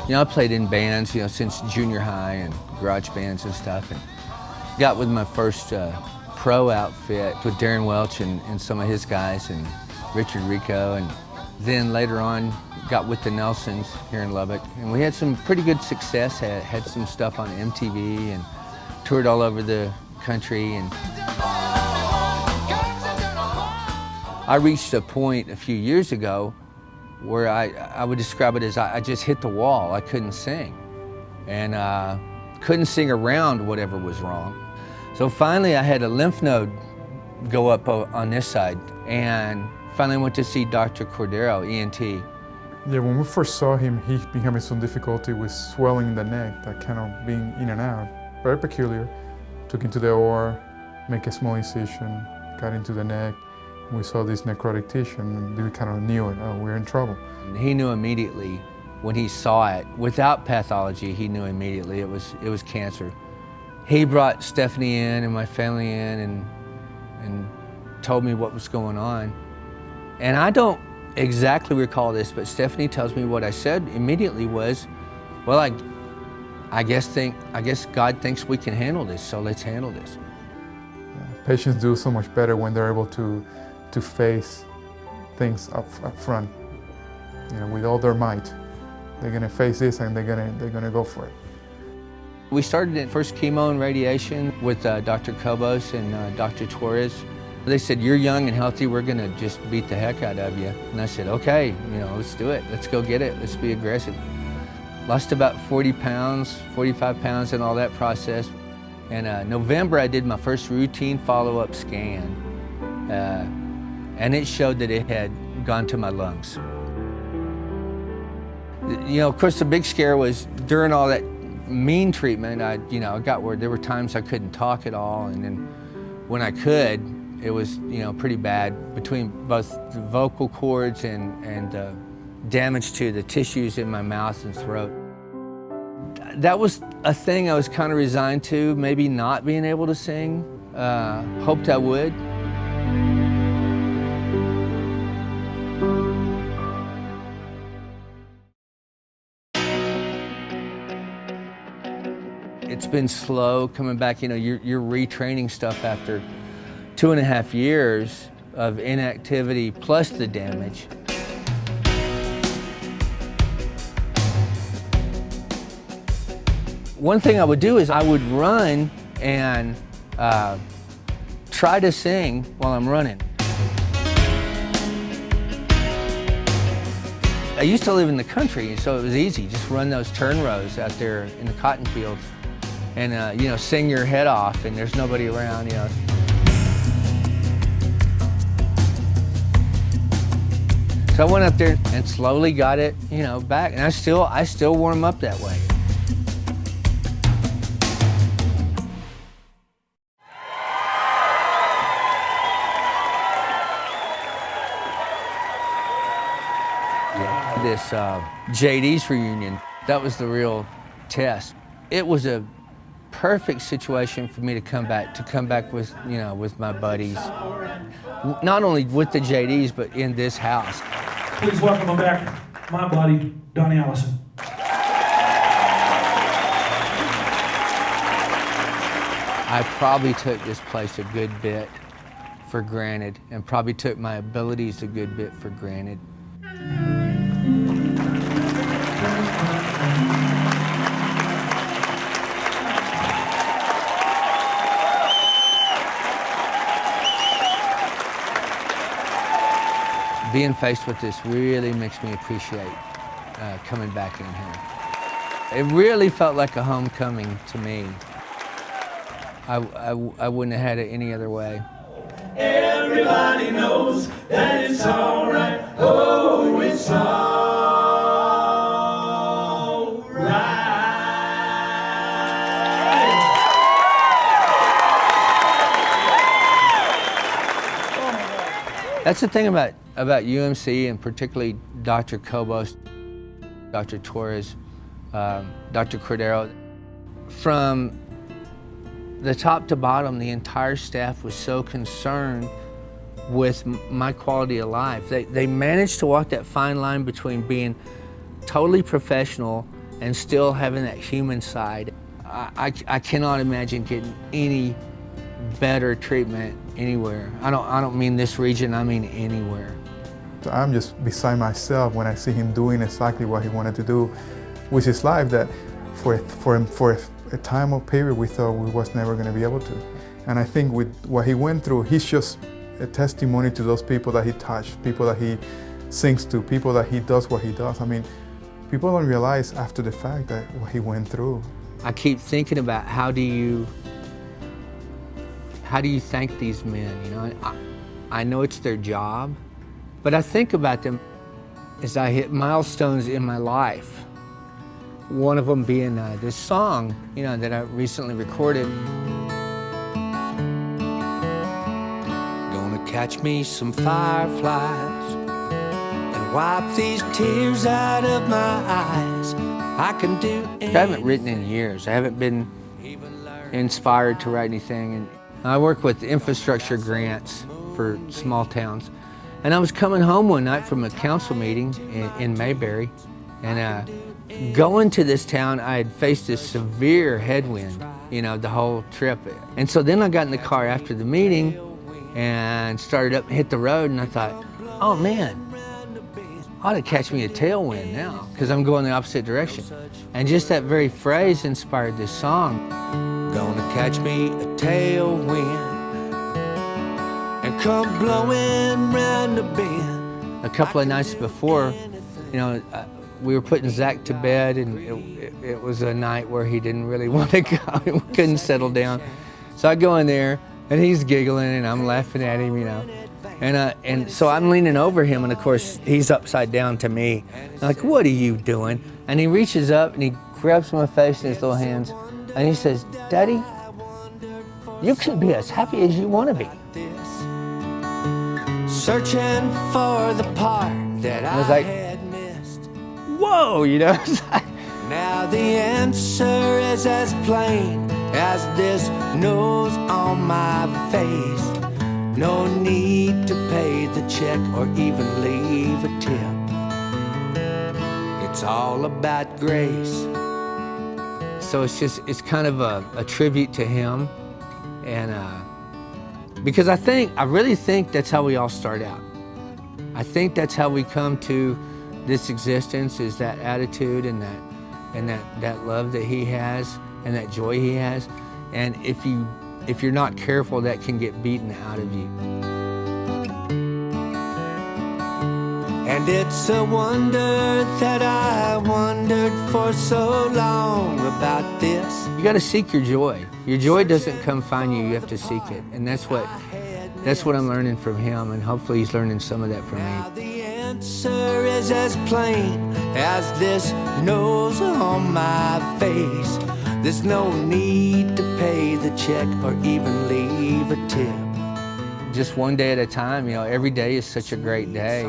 You know, I played in bands, you know, since junior high and garage bands and stuff. And got with my first pro outfit with Darren Welch and some of his guys and Richard Rico. And then later on, got with the Nelsons here in Lubbock. And we had some pretty good success, had some stuff on MTV and toured all over the country. And I reached a point a few years ago where I would describe it as I just hit the wall. I couldn't sing. And couldn't sing around whatever was wrong. So finally I had a lymph node go up on this side, and finally went to see Dr. Cordero, ENT. Yeah, when we first saw him, he'd been having some difficulty with swelling in the neck, that kind of being in and out. Very peculiar. Took him to the OR, make a small incision, got into the neck. We saw this necrotic tissue, and we kind of knew it. Oh, we're in trouble. He knew immediately when he saw it. Without pathology, he knew immediately it was cancer. He brought Stephanie in and my family in and told me what was going on. And I don't exactly recall this, but Stephanie tells me what I said immediately was, well, I guess God thinks we can handle this, so let's handle this. Yeah, patients do so much better when they're able to face things up front. You know, with all their might. They're gonna face this and they're gonna go for it. We started at first chemo and radiation with Dr. Cobos and Dr. Torres. They said, you're young and healthy, we're gonna just beat the heck out of you. And I said, okay, you know, let's do it. Let's go get it. Let's be aggressive. Lost about 40 pounds, 45 pounds in all that process. In November, I did my first routine follow-up scan. And it showed that it had gone to my lungs. You know, of course, the big scare was during all that mean treatment, I got where there were times I couldn't talk at all, and then when I could, it was, you know, pretty bad between both the vocal cords and damage to the tissues in my mouth and throat. That was a thing I was kind of resigned to, maybe not being able to sing. Hoped I would. It's been slow coming back. You know, you're retraining stuff after 2.5 years of inactivity plus the damage. One thing I would do is I would run and try to sing while I'm running. I used to live in the country, so it was easy. Just run those turn rows out there in the cotton fields and you know, sing your head off, and there's nobody around, you know. So I went up there and slowly got it, you know, back, and I still warm up that way. This JD's reunion, that was the real test. It was a perfect situation for me to come back with, you know, with my buddies. Not only with the JD's, but in this house. Please welcome him back, my buddy, Donnie Allison. I probably took this place a good bit for granted, and probably took my abilities a good bit for granted. Being faced with this really makes me appreciate coming back in here. It really felt like a homecoming to me. I wouldn't have had it any other way. Everybody knows that it's all right. Oh, it's all right. That's the thing about UMC, and particularly Dr. Cobos, Dr. Torres, Dr. Cordero. From the top to bottom, the entire staff was so concerned with my quality of life. They managed to walk that fine line between being totally professional and still having that human side. I cannot imagine getting any better treatment anywhere. I don't mean this region, I mean anywhere. I'm just beside myself when I see him doing exactly what he wanted to do with his life, that for a time or period we thought we was never going to be able to. And I think with what he went through, he's just a testimony to those people that he touched, people that he sings to, people that he does what he does. I mean, people don't realize after the fact that what he went through. I keep thinking about how do you thank these men, you know? I know it's their job, but I think about them as I hit milestones in my life. One of them being this song, you know, that I recently recorded. Gonna catch me some fireflies and wipe these tears out of my eyes. I can do anything. I haven't written in years. I haven't been inspired to write anything. And I work with infrastructure grants for small towns. And I was coming home one night from a council meeting in Mayberry, and going to this town, I had faced this severe headwind, you know, the whole trip. And so then I got in the car after the meeting and started up and hit the road, and I thought, oh man, ought to catch me a tailwind now, because I'm going the opposite direction. And just that very phrase inspired this song. Gonna catch me a tailwind and come blowing round the bend. A couple of nights before, you know, we were putting Zach to bed, and it was a night where he didn't really want to go. He couldn't settle down. So I go in there, and he's giggling, and I'm laughing at him, you know. And so I'm leaning over him, and of course, he's upside down to me. I'm like, what are you doing? And he reaches up, and he grabs my face in his little hands, and he says, Daddy, you can be as happy as you want to be. Searching for the part that I was like, had missed. Whoa, you know? Now the answer is as plain as this nose on my face. No need to pay the check or even leave a tip. It's all about grace. So it's kind of a tribute to him. And because I really think that's how we all start out. I think that's how we come to this existence, is that attitude and that love that he has and that joy he has. And if you're not careful, that can get beaten out of you. And it's a wonder that I wondered for so long about this. You got to seek your joy. Your joy doesn't come find you, you have to seek it. And that's what I'm learning from him, and hopefully he's learning some of that from Now me. the answer is as plain as this nose on my face. There's no need to pay the check or even leave a tip. Just one day at a time, you know, every day is such a great day.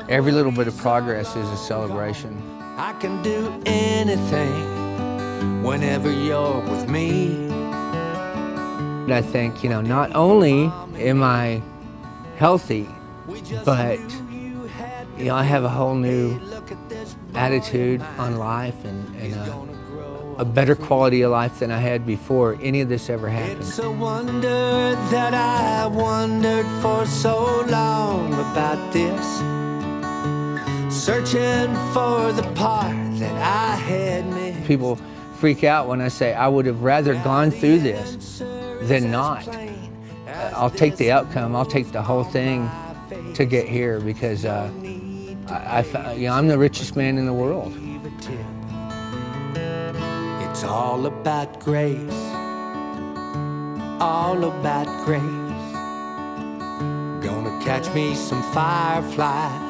Every little bit of progress is a celebration. I can do anything whenever you're with me. I think, you know, not only am I healthy, but, you know, I have a whole new attitude on life and a better quality of life than I had before any of this ever happened. It's a wonder that I wondered for so long about this. Searching for the part that I had missed. People freak out when I say I would have rather gone through this than not. I'll take the outcome, I'll take the whole thing to get here, because you know, I'm the richest man in the world. It's all about grace, all about grace. Gonna catch me some fireflies